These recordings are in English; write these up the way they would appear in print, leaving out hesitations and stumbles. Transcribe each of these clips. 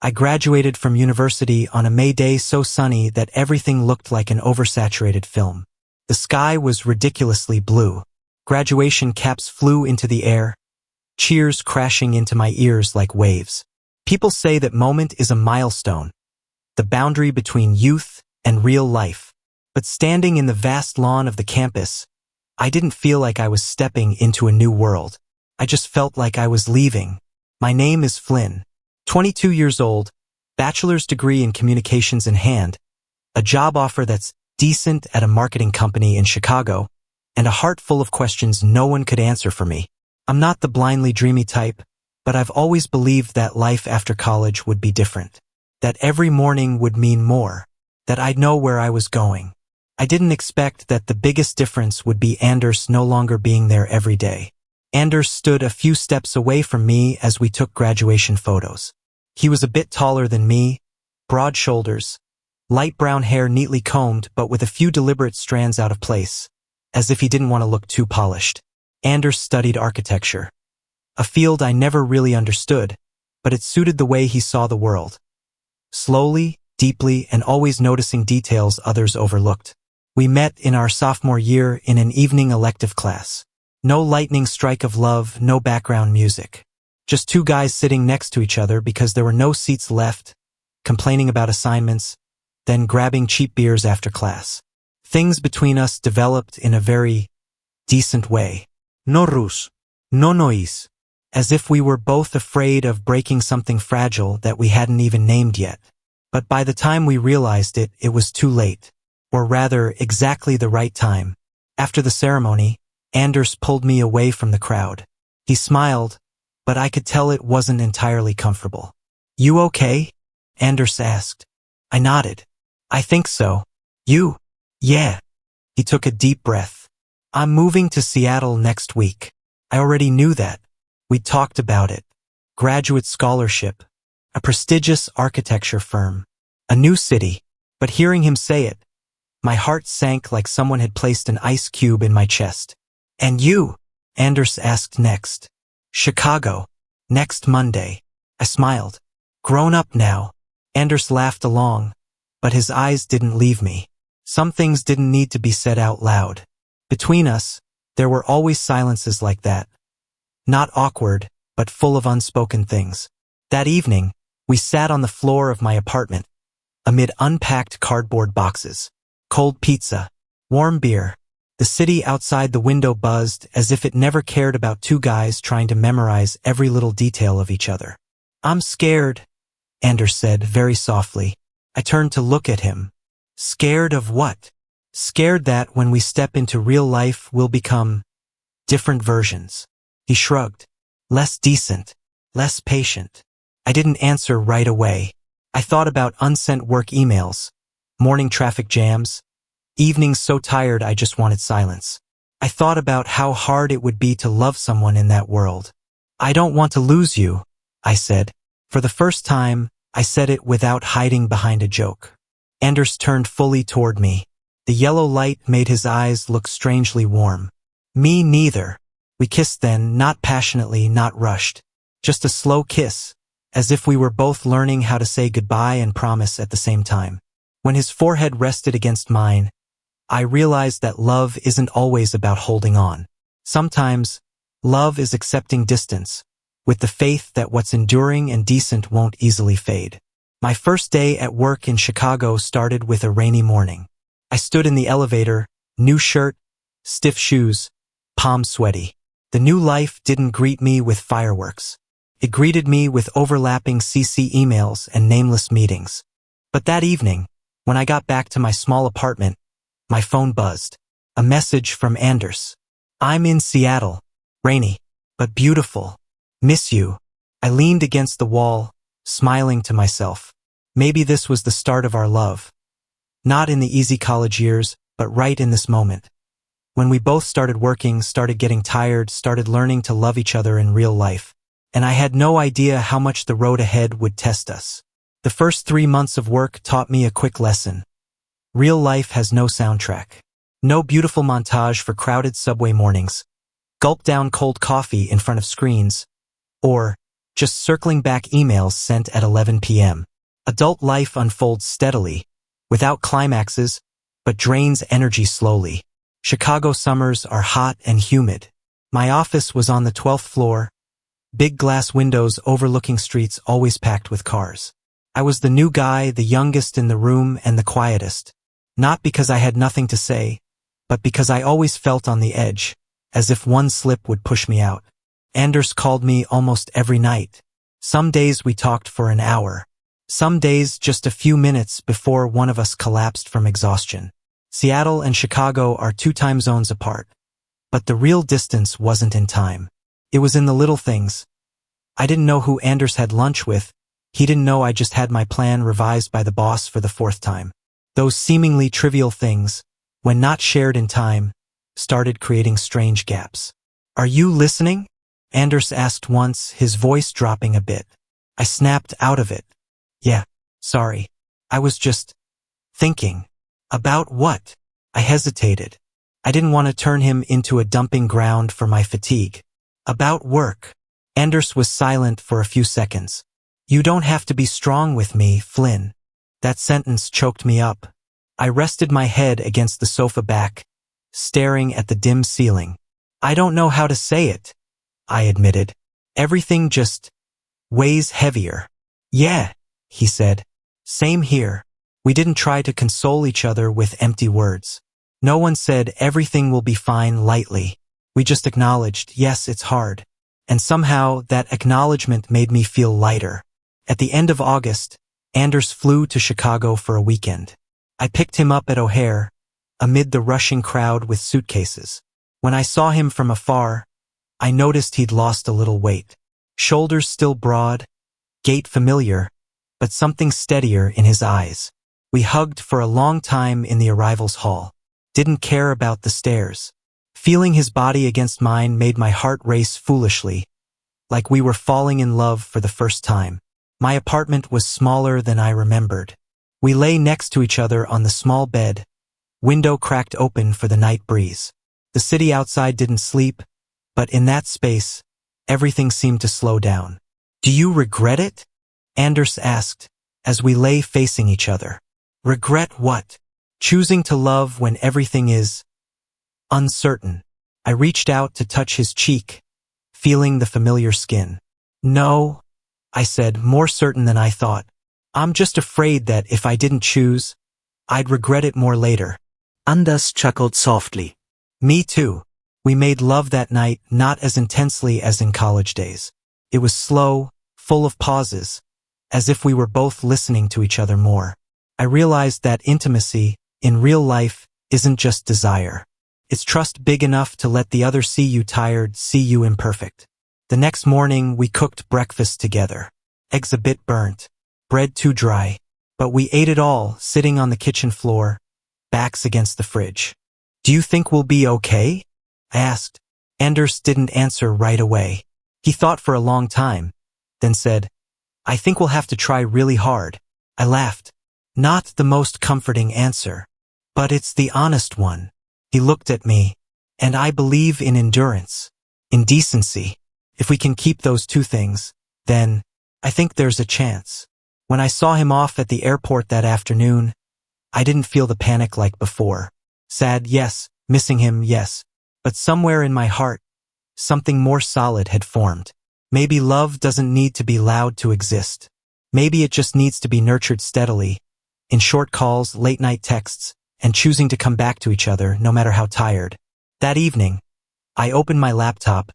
I graduated from university on a May day so sunny that everything looked like an oversaturated film. The sky was ridiculously blue. Graduation caps flew into the air, cheers crashing into my ears like waves. People say that moment is a milestone, the boundary between youth and real life. But standing in the vast lawn of the campus, I didn't feel like I was stepping into a new world. I just felt like I was leaving. My name is Flynn, 22 years old, bachelor's degree in communications in hand, a job offer that's decent at a marketing company in Chicago, and a heart full of questions no one could answer for me. I'm not the blindly dreamy type, but I've always believed that life after college would be different, that every morning would mean more, that I'd know where I was going. I didn't expect that the biggest difference would be Anders no longer being there every day. Anders stood a few steps away from me as we took graduation photos. He was a bit taller than me, broad shoulders, light brown hair neatly combed but with a few deliberate strands out of place, as if he didn't want to look too polished. Anders studied architecture, a field I never really understood, but it suited the way he saw the world. Slowly, deeply, and always noticing details others overlooked. We met in our sophomore year in an evening elective class. No lightning strike of love, no background music. Just two guys sitting next to each other because there were no seats left, complaining about assignments, then grabbing cheap beers after class. Things between us developed in a very decent way. No rus, no noise. As if we were both afraid of breaking something fragile that we hadn't even named yet. But by the time we realized it, it was too late. Or rather, exactly the right time. After the ceremony, Anders pulled me away from the crowd. He smiled, but I could tell it wasn't entirely comfortable. "You okay?" Anders asked. I nodded. "I think so. You?" "Yeah." He took a deep breath. "I'm moving to Seattle next week." I already knew that. We'd talked about it. Graduate scholarship, a prestigious architecture firm, a new city. But hearing him say it, my heart sank like someone had placed an ice cube in my chest. "And you?" Anders asked next. "Chicago. Next Monday." I smiled. "Grown up now." Anders laughed along, but his eyes didn't leave me. Some things didn't need to be said out loud. Between us, there were always silences like that. Not awkward, but full of unspoken things. That evening, we sat on the floor of my apartment, amid unpacked cardboard boxes. Cold pizza, warm beer. The city outside the window buzzed as if it never cared about two guys trying to memorize every little detail of each other. "I'm scared," Anders said very softly. I turned to look at him. "Scared of what?" "Scared that when we step into real life we'll become different versions." He shrugged. "Less decent, less patient." I didn't answer right away. I thought about unsent work emails, morning traffic jams, evenings so tired I just wanted silence. I thought about how hard it would be to love someone in that world. "I don't want to lose you," I said. For the first time, I said it without hiding behind a joke. Anders turned fully toward me. The yellow light made his eyes look strangely warm. "Me neither." We kissed then, not passionately, not rushed. Just a slow kiss, as if we were both learning how to say goodbye and promise at the same time. When his forehead rested against mine, I realized that love isn't always about holding on. Sometimes, love is accepting distance, with the faith that what's enduring and decent won't easily fade. My first day at work in Chicago started with a rainy morning. I stood in the elevator, new shirt, stiff shoes, palms sweaty. The new life didn't greet me with fireworks. It greeted me with overlapping CC emails and nameless meetings. But that evening, when I got back to my small apartment, my phone buzzed. A message from Anders. "I'm in Seattle. Rainy, but beautiful. Miss you." I leaned against the wall, smiling to myself. Maybe this was the start of our love. Not in the easy college years, but right in this moment. When we both started working, started getting tired, started learning to love each other in real life. And I had no idea how much the road ahead would test us. The first 3 months of work taught me a quick lesson. Real life has no soundtrack. No beautiful montage for crowded subway mornings. Gulp down cold coffee in front of screens. Or just circling back emails sent at 11 p.m. Adult life unfolds steadily, without climaxes, but drains energy slowly. Chicago summers are hot and humid. My office was on the 12th floor, big glass windows overlooking streets always packed with cars. I was the new guy, the youngest in the room and the quietest. Not because I had nothing to say, but because I always felt on the edge, as if one slip would push me out. Anders called me almost every night. Some days we talked for an hour. Some days just a few minutes before one of us collapsed from exhaustion. Seattle and Chicago are 2 time zones apart. But the real distance wasn't in time. It was in the little things. I didn't know who Anders had lunch with. He didn't know I just had my plan revised by the boss for the 4th time. Those seemingly trivial things, when not shared in time, started creating strange gaps. "Are you listening?" Anders asked once, his voice dropping a bit. I snapped out of it. "Yeah, sorry. I was just thinking." "About what?" I hesitated. I didn't want to turn him into a dumping ground for my fatigue. "About work." Anders was silent for a few seconds. "You don't have to be strong with me, Flynn." That sentence choked me up. I rested my head against the sofa back, staring at the dim ceiling. "I don't know how to say it," I admitted. "Everything just weighs heavier." "Yeah," he said. "Same here." We didn't try to console each other with empty words. No one said everything will be fine lightly. We just acknowledged, yes, it's hard. And somehow that acknowledgement made me feel lighter. At the end of August, Anders flew to Chicago for a weekend. I picked him up at O'Hare, amid the rushing crowd with suitcases. When I saw him from afar, I noticed he'd lost a little weight. Shoulders still broad, gait familiar, but something steadier in his eyes. We hugged for a long time in the arrivals hall. Didn't care about the stairs. Feeling his body against mine made my heart race foolishly, like we were falling in love for the first time. My apartment was smaller than I remembered. We lay next to each other on the small bed, window cracked open for the night breeze. The city outside didn't sleep, but in that space, everything seemed to slow down. "Do you regret it?" Anders asked, as we lay facing each other. "Regret what?" "Choosing to love when everything is uncertain." I reached out to touch his cheek, feeling the familiar skin. "No," I said, more certain than I thought. "I'm just afraid that if I didn't choose, I'd regret it more later." Anders chuckled softly. "Me too." We made love that night, not as intensely as in college days. It was slow, full of pauses, as if we were both listening to each other more. I realized that intimacy, in real life, isn't just desire. It's trust big enough to let the other see you tired, see you imperfect. The next morning, we cooked breakfast together. Eggs a bit burnt, bread too dry, but we ate it all, sitting on the kitchen floor, backs against the fridge. "Do you think we'll be okay?" I asked. Anders didn't answer right away. He thought for a long time, then said, "I think we'll have to try really hard." I laughed. Not the most comforting answer, but it's the honest one. He looked at me, and I believe in endurance, in decency. If we can keep those 2 things, then I think there's a chance. When I saw him off at the airport that afternoon, I didn't feel the panic like before. Sad, yes. Missing him, yes. But somewhere in my heart, something more solid had formed. Maybe love doesn't need to be loud to exist. Maybe it just needs to be nurtured steadily, in short calls, late-night texts, and choosing to come back to each other no matter how tired. That evening, I opened my laptop,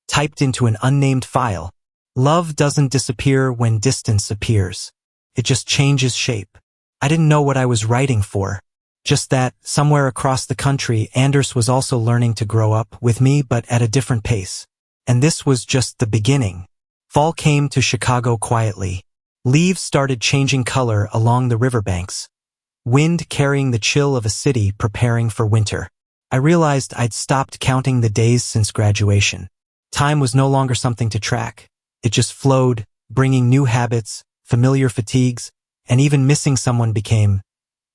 typed into an unnamed file. Love doesn't disappear when distance appears. It just changes shape. I didn't know what I was writing for. Just that, somewhere across the country, Anders was also learning to grow up with me, but at a different pace. And this was just the beginning. Fall came to Chicago quietly. Leaves started changing color along the riverbanks. Wind carrying the chill of a city preparing for winter. I realized I'd stopped counting the days since graduation. Time was no longer something to track. It just flowed, bringing new habits, familiar fatigues, and even missing someone became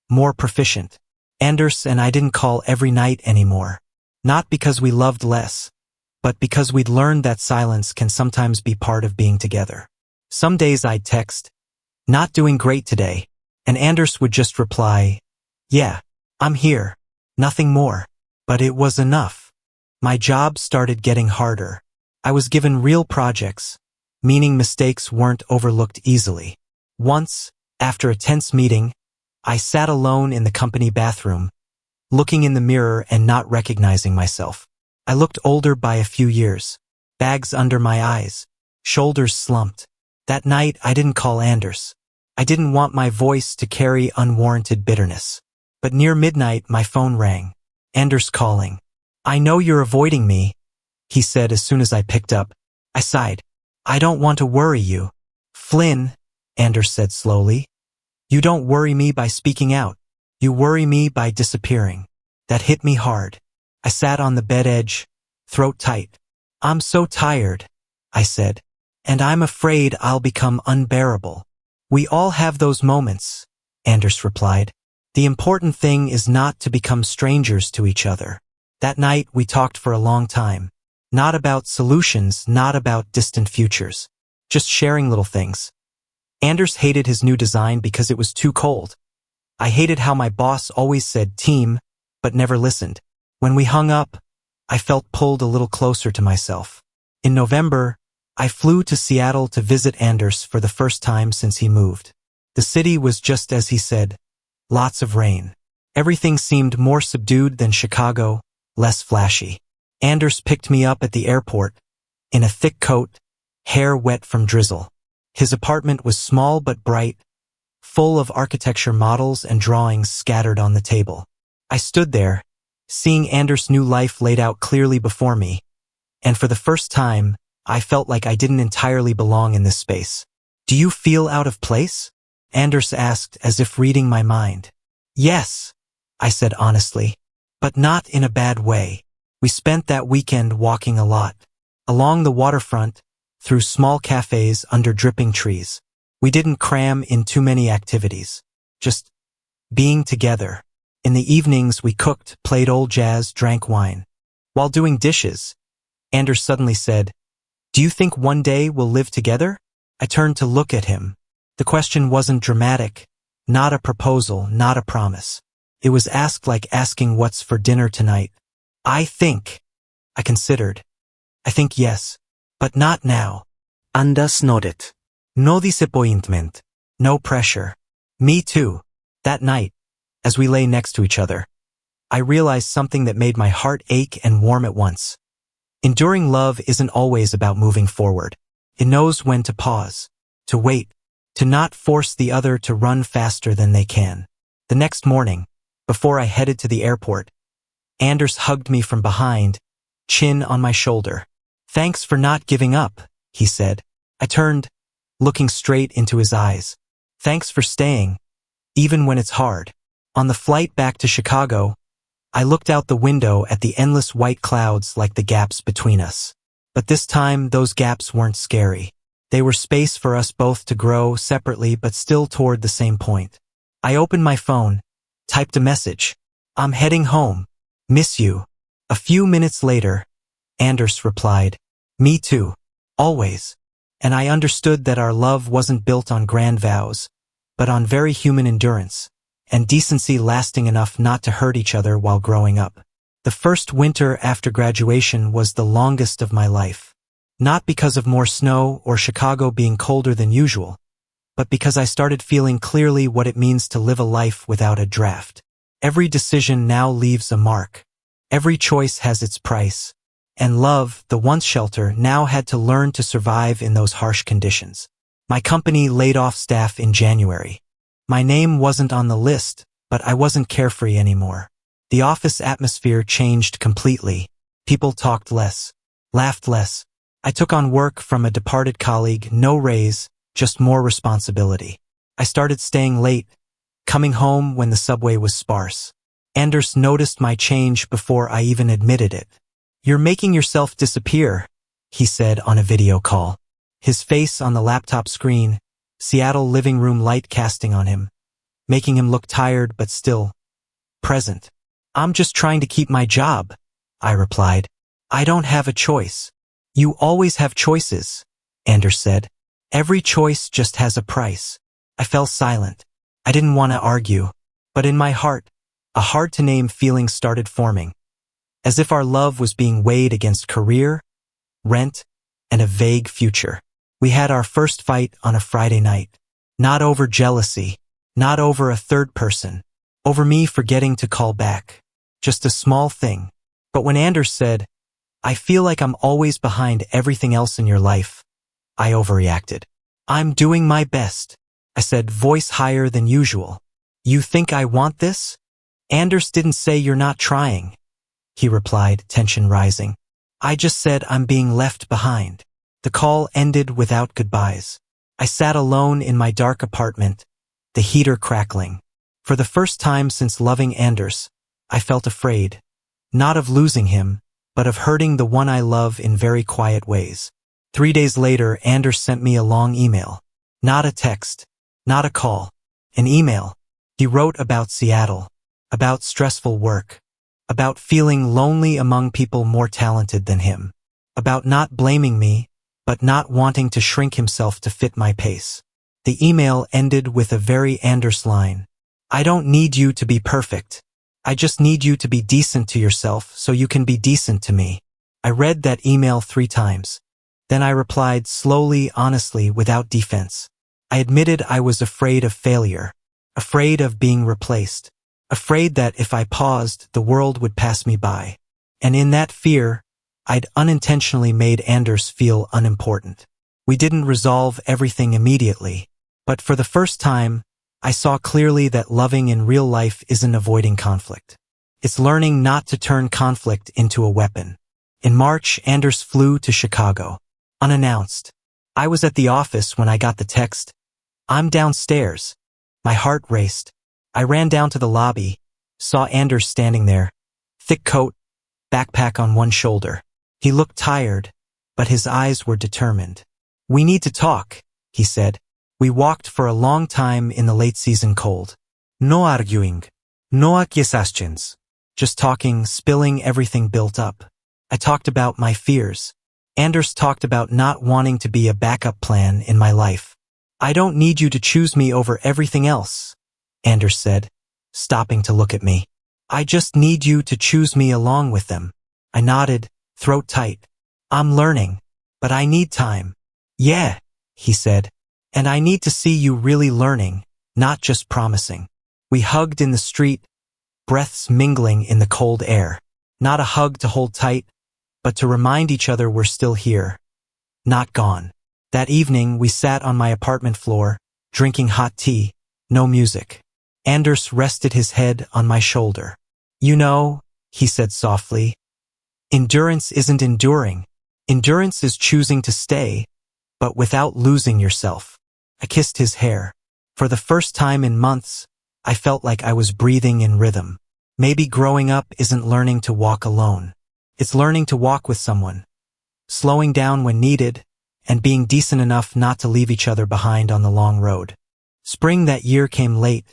more proficient. Anders and I didn't call every night anymore. Not because we loved less, but because we'd learned that silence can sometimes be part of being together. Some days I'd text, "Not doing great today," and Anders would just reply, "Yeah, I'm here." Nothing more. But it was enough. My job started getting harder. I was given real projects, meaning mistakes weren't overlooked easily. Once, after a tense meeting, I sat alone in the company bathroom, looking in the mirror and not recognizing myself. I looked older by a few years, bags under my eyes, shoulders slumped. That night, I didn't call Anders. I didn't want my voice to carry unwarranted bitterness. But near midnight, my phone rang. Anders calling. "I know you're avoiding me," he said as soon as I picked up. I sighed. "I don't want to worry you." "Flynn," Anders said slowly, "you don't worry me by speaking out. You worry me by disappearing." That hit me hard. I sat on the bed edge, throat tight. "I'm so tired," I said, "and I'm afraid I'll become unbearable." "We all have those moments," Anders replied. "The important thing is not to become strangers to each other." That night we talked for a long time. Not about solutions, not about distant futures. Just sharing little things. Anders hated his new design because it was too cold. I hated how my boss always said team, but never listened. When we hung up, I felt pulled a little closer to myself. In November, I flew to Seattle to visit Anders for the first time since he moved. The city was just as he said, lots of rain. Everything seemed more subdued than Chicago, less flashy. Anders picked me up at the airport, in a thick coat, hair wet from drizzle. His apartment was small but bright, full of architecture models and drawings scattered on the table. I stood there, seeing Anders' new life laid out clearly before me, and for the first time, I felt like I didn't entirely belong in this space. "Do you feel out of place?" Anders asked, as if reading my mind. "Yes," I said honestly, "but not in a bad way." We spent that weekend walking a lot. Along the waterfront, through small cafes under dripping trees. We didn't cram in too many activities. Just being together. In the evenings we cooked, played old jazz, drank wine. While doing dishes, Anders suddenly said, "Do you think one day we'll live together?" I turned to look at him. The question wasn't dramatic, not a proposal, not a promise. It was asked like asking what's for dinner tonight. I considered. I think yes, but not now. Anders nodded. No disappointment, no pressure. Me too. That night, as we lay next to each other, I realized something that made my heart ache and warm at once. Enduring love isn't always about moving forward. It knows when to pause, to wait, to not force the other to run faster than they can. The next morning, before I headed to the airport, Anders hugged me from behind, chin on my shoulder. "Thanks for not giving up," he said. I turned, looking straight into his eyes. "Thanks for staying, even when it's hard." On the flight back to Chicago, I looked out the window at the endless white clouds like the gaps between us. But this time, those gaps weren't scary. They were space for us both to grow separately but still toward the same point. I opened my phone, typed a message. "I'm heading home. Miss you." A few minutes later, Anders replied, "Me too. Always." And I understood that our love wasn't built on grand vows, but on very human endurance, and decency lasting enough not to hurt each other while growing up. The first winter after graduation was the longest of my life. Not because of more snow or Chicago being colder than usual, but because I started feeling clearly what it means to live a life without a draft. Every decision now leaves a mark. Every choice has its price. And love, the once shelter, now had to learn to survive in those harsh conditions. My company laid off staff in January. My name wasn't on the list, but I wasn't carefree anymore. The office atmosphere changed completely. People talked less, laughed less. I took on work from a departed colleague, no raise, just more responsibility. I started staying late, coming home when the subway was sparse. Anders noticed my change before I even admitted it. "You're making yourself disappear," he said on a video call. His face on the laptop screen, Seattle living room light casting on him, making him look tired but still present. "I'm just trying to keep my job," I replied. I don't have a choice. You always have choices, Anders said. Every choice just has a price. I fell silent. I didn't want to argue, but in my heart, a hard-to-name feeling started forming, as if our love was being weighed against career, rent, and a vague future. We had our first fight on a Friday night. Not over jealousy, not over a third person, over me forgetting to call back. Just a small thing. But when Anders said, I feel like I'm always behind everything else in your life, I overreacted. I'm doing my best, I said, voice higher than usual. You think I want this? Anders didn't say you're not trying, he replied, tension rising. I just said I'm being left behind. The call ended without goodbyes. I sat alone in my dark apartment, the heater crackling. For the first time since loving Anders, I felt afraid, not of losing him, but of hurting the one I love in very quiet ways. 3 days later, Anders sent me a long email. Not a text, not a call, an email. He wrote about Seattle, about stressful work, about feeling lonely among people more talented than him, about not blaming me, but not wanting to shrink himself to fit my pace. The email ended with a very Anders line. I don't need you to be perfect. I just need you to be decent to yourself so you can be decent to me. I read that email 3 times. Then I replied slowly, honestly, without defense. I admitted I was afraid of failure, afraid of being replaced, afraid that if I paused, the world would pass me by. And in that fear, I'd unintentionally made Anders feel unimportant. We didn't resolve everything immediately, but for the first time, I saw clearly that loving in real life isn't avoiding conflict. It's learning not to turn conflict into a weapon. In March, Anders flew to Chicago, unannounced. I was at the office when I got the text. I'm downstairs. My heart raced. I ran down to the lobby, saw Anders standing there, thick coat, backpack on one shoulder. He looked tired, but his eyes were determined. We need to talk, he said. We walked for a long time in the late-season cold. No arguing. No accusations. Just talking, spilling everything built up. I talked about my fears. Anders talked about not wanting to be a backup plan in my life. I don't need you to choose me over everything else, Anders said, stopping to look at me. I just need you to choose me along with them. I nodded, throat tight. I'm learning, but I need time. Yeah, he said. And I need to see you really learning, not just promising. We hugged in the street, breaths mingling in the cold air. Not a hug to hold tight, but to remind each other we're still here, not gone. That evening, we sat on my apartment floor, drinking hot tea, no music. Anders rested his head on my shoulder. You know, he said softly, endurance isn't enduring. Endurance is choosing to stay, but without losing yourself. I kissed his hair. For the first time in months, I felt like I was breathing in rhythm. Maybe growing up isn't learning to walk alone. It's learning to walk with someone, slowing down when needed, and being decent enough not to leave each other behind on the long road. Spring that year came late,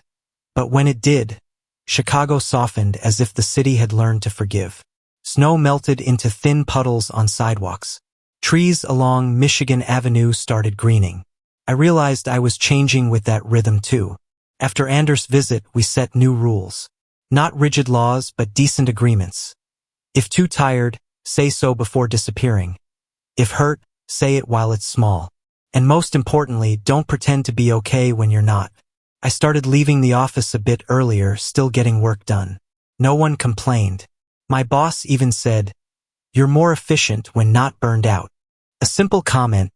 but when it did, Chicago softened as if the city had learned to forgive. Snow melted into thin puddles on sidewalks. Trees along Michigan Avenue started greening. I realized I was changing with that rhythm too. After Anders' visit, we set new rules. Not rigid laws, but decent agreements. If too tired, say so before disappearing. If hurt, say it while it's small. And most importantly, don't pretend to be okay when you're not. I started leaving the office a bit earlier, still getting work done. No one complained. My boss even said, "You're more efficient when not burned out." A simple comment,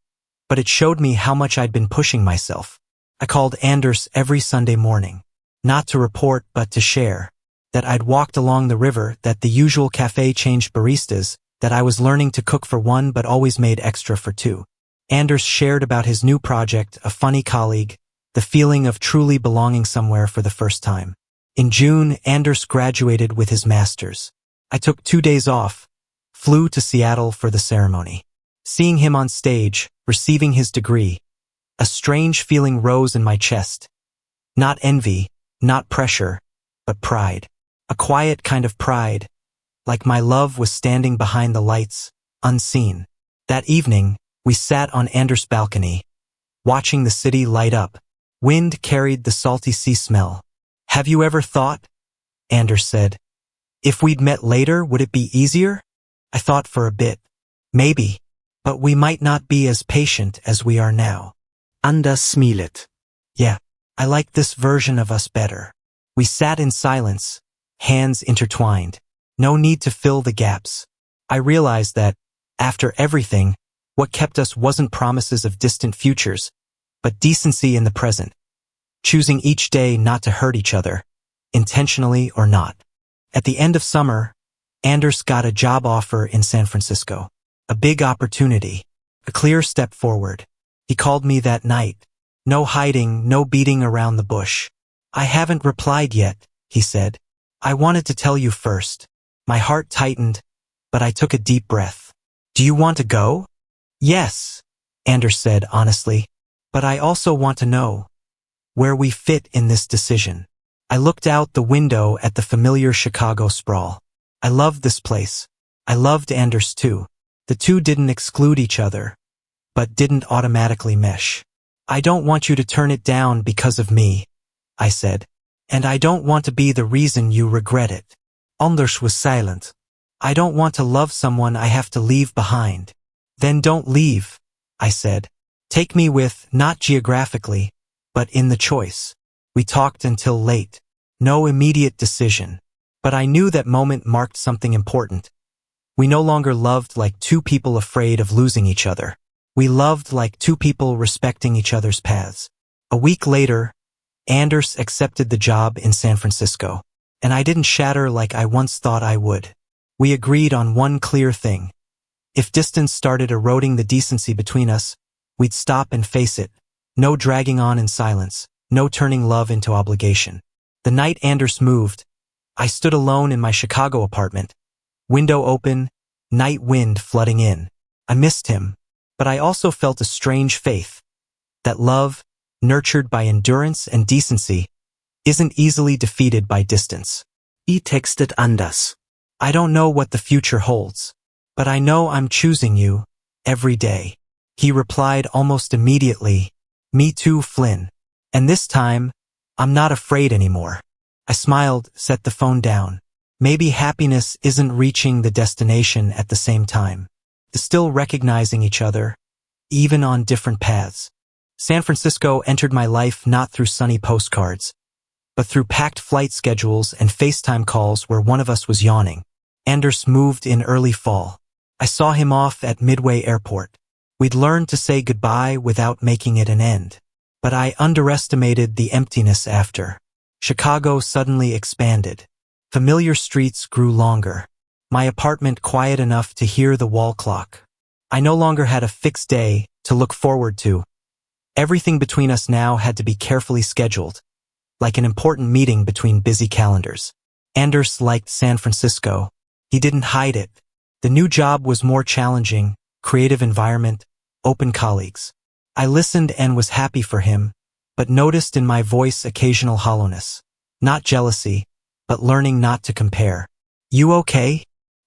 but it showed me how much I'd been pushing myself. I called Anders every Sunday morning, not to report but to share, that I'd walked along the river, that the usual cafe changed baristas, that I was learning to cook for one but always made extra for two. Anders shared about his new project, a funny colleague, the feeling of truly belonging somewhere for the first time. In June, Anders graduated with his master's. I took 2 days off, flew to Seattle for the ceremony. Seeing him on stage, receiving his degree, a strange feeling rose in my chest. Not envy, not pressure, but pride. A quiet kind of pride, like my love was standing behind the lights, unseen. That evening, we sat on Anders' balcony, watching the city light up. Wind carried the salty sea smell. "Have you ever thought," Anders said, "if we'd met later, would it be easier?" I thought for a bit. Maybe, but we might not be as patient as we are now. Anders smiled. "Yeah, I like this version of us better." We sat in silence, hands intertwined. No need to fill the gaps. I realized that, after everything, what kept us wasn't promises of distant futures, but decency in the present. Choosing each day not to hurt each other, intentionally or not. At the end of summer, Anders got a job offer in San Francisco. A big opportunity. A clear step forward. He called me that night. No hiding, no beating around the bush. "I haven't replied yet," he said. "I wanted to tell you first." My heart tightened, but I took a deep breath. "Do you want to go?" "Yes," Anders said honestly. "But I also want to know where we fit in this decision." I looked out the window at the familiar Chicago sprawl. I loved this place. I loved Anders too. The two didn't exclude each other, but didn't automatically mesh. "I don't want you to turn it down because of me," I said. "And I don't want to be the reason you regret it." Anders was silent. "I don't want to love someone I have to leave behind." "Then don't leave," I said. "Take me with, not geographically, but in the choice." We talked until late. No immediate decision. But I knew that moment marked something important. We no longer loved like two people afraid of losing each other. We loved like two people respecting each other's paths. A week later, Anders accepted the job in San Francisco. And I didn't shatter like I once thought I would. We agreed on one clear thing. If distance started eroding the decency between us, we'd stop and face it. No dragging on in silence. No turning love into obligation. The night Anders moved, I stood alone in my Chicago apartment. Window open, night wind flooding in. I missed him, but I also felt a strange faith that love, nurtured by endurance and decency, isn't easily defeated by distance. I texted Anders. "I don't know what the future holds, but I know I'm choosing you every day." He replied almost immediately, "Me too, Flynn. And this time, I'm not afraid anymore." I smiled, set the phone down. Maybe happiness isn't reaching the destination at the same time. It's still recognizing each other, even on different paths. San Francisco entered my life not through sunny postcards, but through packed flight schedules and FaceTime calls where one of us was yawning. Anders moved in early fall. I saw him off at Midway Airport. We'd learned to say goodbye without making it an end. But I underestimated the emptiness after. Chicago suddenly expanded. Familiar streets grew longer. My apartment quiet enough to hear the wall clock. I no longer had a fixed day to look forward to. Everything between us now had to be carefully scheduled, like an important meeting between busy calendars. Anders liked San Francisco. He didn't hide it. The new job was more challenging, creative environment, open colleagues. I listened and was happy for him, but noticed in my voice occasional hollowness. Not jealousy, but learning not to compare. "You okay?"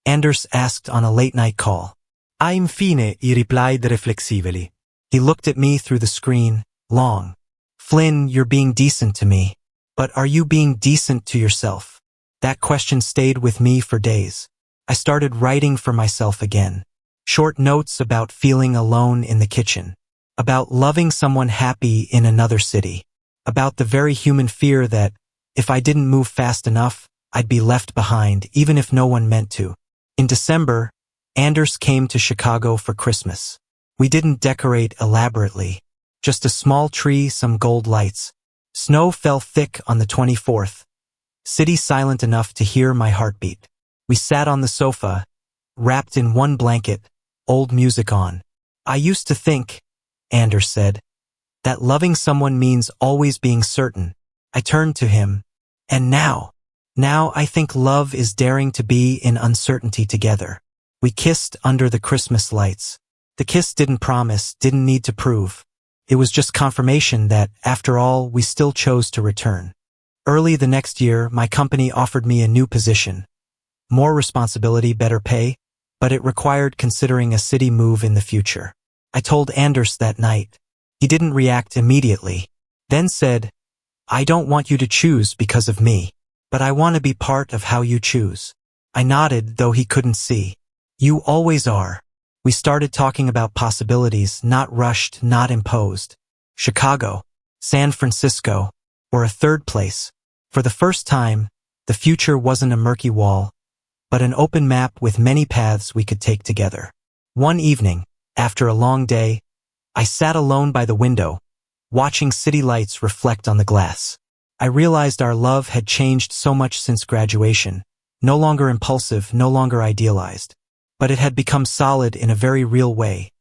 Anders asked on a late-night call. "I'm fine," he replied reflexively. He looked at me through the screen, long. "Flynn, you're being decent to me. But are you being decent to yourself?" That question stayed with me for days. I started writing for myself again. Short notes about feeling alone in the kitchen. About loving someone happy in another city. About the very human fear that, if I didn't move fast enough, I'd be left behind, even if no one meant to. In December, Anders came to Chicago for Christmas. We didn't decorate elaborately. Just a small tree, some gold lights. Snow fell thick on the 24th. City silent enough to hear my heartbeat. We sat on the sofa, wrapped in one blanket, old music on. "I used to think," Anders said, "that loving someone means always being certain." I turned to him. "And now I think love is daring to be in uncertainty together." We kissed under the Christmas lights. The kiss didn't promise, didn't need to prove. It was just confirmation that, after all, we still chose to return. Early the next year, my company offered me a new position. more responsibility, better pay, but it required considering a city move in the future. I told Anders that night. He didn't react immediately, then said, "I don't want you to choose because of me, but I want to be part of how you choose." I nodded, though he couldn't see. "You always are." We started talking about possibilities, not rushed, not imposed. Chicago, San Francisco, or a third place. For the first time, the future wasn't a murky wall, but an open map with many paths we could take together. One evening, after a long day, I sat alone by the window, watching city lights reflect on the glass. I realized our love had changed so much since graduation, no longer impulsive, no longer idealized. But it had become solid in a very real way.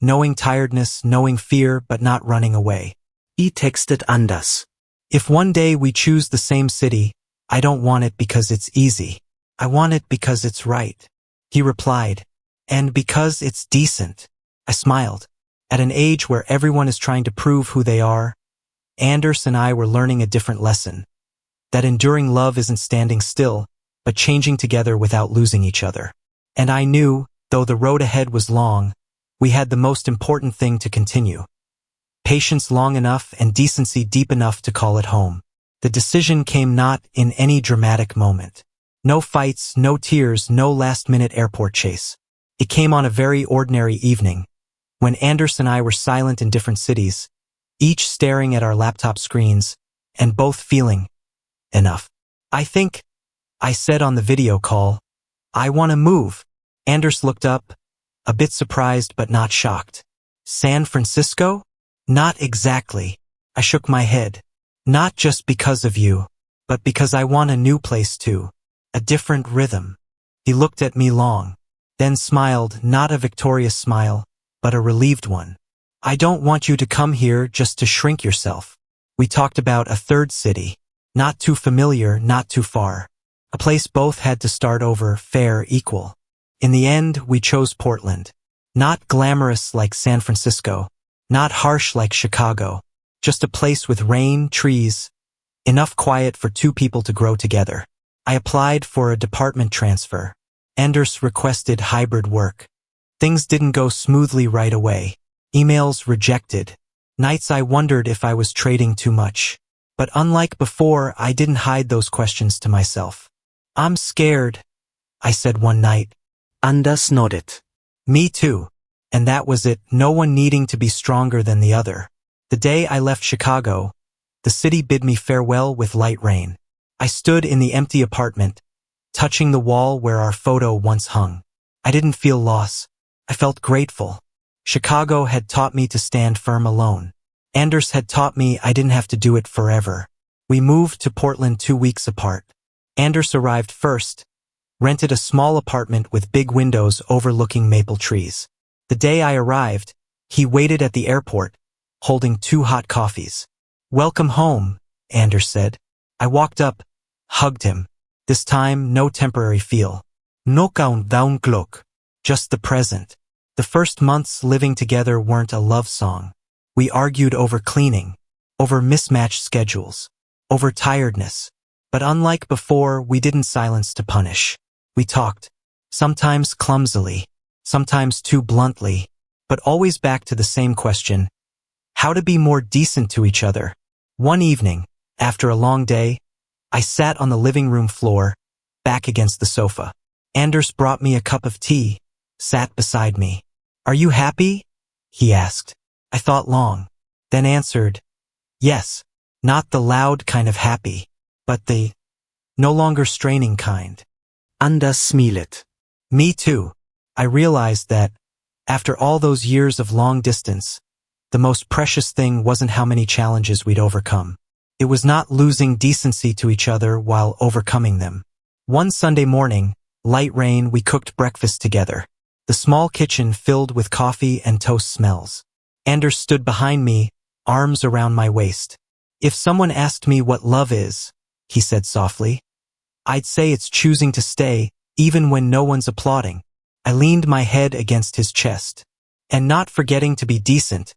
Knowing tiredness, knowing fear, but not running away. I texted Anders. "If one day we choose the same city, I don't want it because it's easy. I want it because it's right." He replied, "And because it's decent." I smiled. At an age where everyone is trying to prove who they are, Anders and I were learning a different lesson. That enduring love isn't standing still, but changing together without losing each other. And I knew, though the road ahead was long, we had the most important thing to continue. Patience long enough and decency deep enough to call it home. The decision came not in any dramatic moment. No fights, no tears, no last-minute airport chase. It came on a very ordinary evening, when Anders and I were silent in different cities, each staring at our laptop screens, and both feeling enough. "I think," I said on the video call, "I want to move." Anders looked up, a bit surprised but not shocked. "San Francisco?" "Not exactly." I shook my head. "Not just because of you, but because I want a new place too. A different rhythm." He looked at me long, then smiled, not a victorious smile, but a relieved one. "I don't want you to come here just to shrink yourself." We talked about a third city, not too familiar, not too far. A place both had to start over, fair, equal. In the end, we chose Portland. Not glamorous like San Francisco, not harsh like Chicago, just a place with rain, trees, enough quiet for two people to grow together. I applied for a department transfer. Anders requested hybrid work. Things didn't go smoothly right away. Emails rejected. Nights I wondered if I was trading too much. But unlike before, I didn't hide those questions to myself. "I'm scared," I said one night. Anders nodded. "Me too." And that was it, no one needing to be stronger than the other. The day I left Chicago, the city bid me farewell with light rain. I stood in the empty apartment, touching the wall where our photo once hung. I didn't feel loss. I felt grateful. Chicago had taught me to stand firm alone. Anders had taught me I didn't have to do it forever. We moved to Portland 2 weeks apart. Anders arrived first, rented a small apartment with big windows overlooking maple trees. The day I arrived, he waited at the airport, holding 2 hot coffees. "Welcome home," Anders said. I walked up, hugged him. This time, no temporary feel. No countdown clock. Just the present. The first months living together weren't a love song. We argued over cleaning, over mismatched schedules, over tiredness. But unlike before, we didn't silence to punish. We talked, sometimes clumsily, sometimes too bluntly, but always back to the same question: how to be more decent to each other. One evening, after a long day, I sat on the living room floor, back against the sofa. Anders brought me a cup of tea, sat beside me. "Are you happy?" he asked. I thought long, then answered, "Yes." Not the loud kind of happy, but the no longer straining kind. Anders smiled. Me too. I realized that, after all those years of long distance, the most precious thing wasn't how many challenges we'd overcome. It was not losing decency to each other while overcoming them. One Sunday morning, light rain, we cooked breakfast together. The small kitchen filled with coffee and toast smells. Anders stood behind me, arms around my waist. "If someone asked me what love is," he said softly, "I'd say it's choosing to stay, even when no one's applauding." I leaned my head against his chest. "And not forgetting to be decent,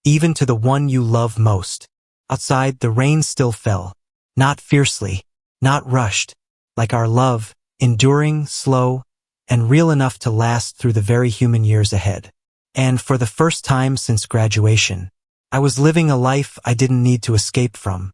even to the one you love most." Outside, the rain still fell. Not fiercely, not rushed, like our love, enduring, slow, and real enough to last through the very human years ahead. And for the first time since graduation, I was living a life I didn't need to escape from.